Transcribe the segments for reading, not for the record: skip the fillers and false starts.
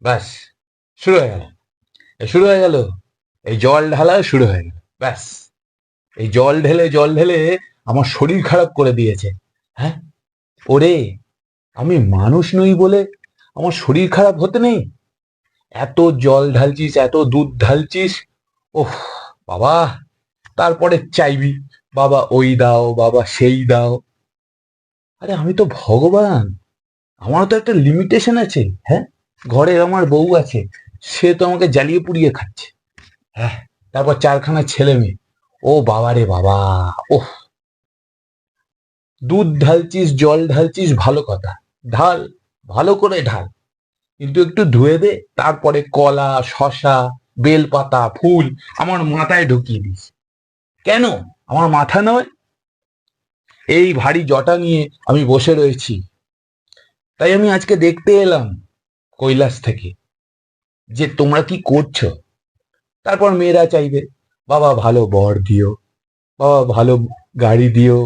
ব্যাস, শুরু হয়ে গেল। শুরু হয়ে গেল, এই জল ঢালা শুরু হয়ে গেল। ব্যাস, এই জল ঢেলে আমার শরীর খারাপ করে দিয়েছে। হ্যাঁ, ওরে, আমি মানুষ নই বলে আমার শরীর খারাপ হতে নেই? এত জল ঢালছিস, এত দুধ ঢালছিস, ওহ বাবা, তারপরে চাইবি বাবা ওই দাও, বাবা সেই দাও। আরে আমি তো ভগবান, আমারও তো একটা লিমিটেশন আছে। হ্যাঁ, ঘরে আমার বউ আছে, সে তো আমাকে জ্বালিয়ে পুড়িয়ে খাচ্ছে। হ্যাঁ, তারপর চারখানা ছেলে মেয়ে, ও বাবা রে বাবা, ওহ, দুধ ঢালছিস, জল ঢালছিস, ভালো কথা, ঢাল, ভালো করে ঢাল, কিন্তু একটু ধুয়ে দে, তারপরে কলা, শশা, বেলপাতা, ফুল আমার মাথায় ঢুকিয়ে দিস। কেন? আমার মাথা নয়? এই ভারী জটা নিয়ে আমি বসে রয়েছি, তাই আমি আজকে দেখতে এলাম কৈলাস থেকে যে তোমরা কি করছো। তারপর মেয়েরা চাইবে বাবা ভালো বর দিও, বাবা ভালো গাড়ি দিও।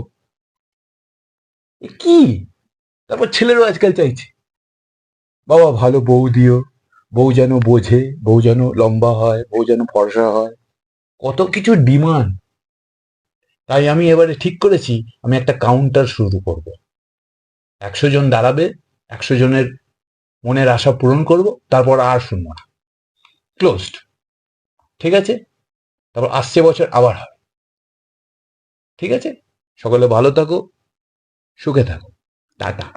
এ কি? তারপর ছেলেরাও আজকাল চাইছে বাবা ভালো বউ দিও, বউ যেন বোঝে, বউ যেন লম্বা হয়, বউ যেন ফর্সা হয়, কত কিছু ডিমান্ড। তাই আমি এবারে ঠিক করেছি আমি একটা কাউন্টার শুরু করব। 100 জন দাঁড়াবে, 100 জনের মনের আশা পূরণ করব, তারপর আর শুনবো না। ক্লোজড। ঠিক আছে? তারপর আসছে বছর আবার হবে। ঠিক আছে? সকলে ভালো থাকো, সুখে থাকো। টাটা।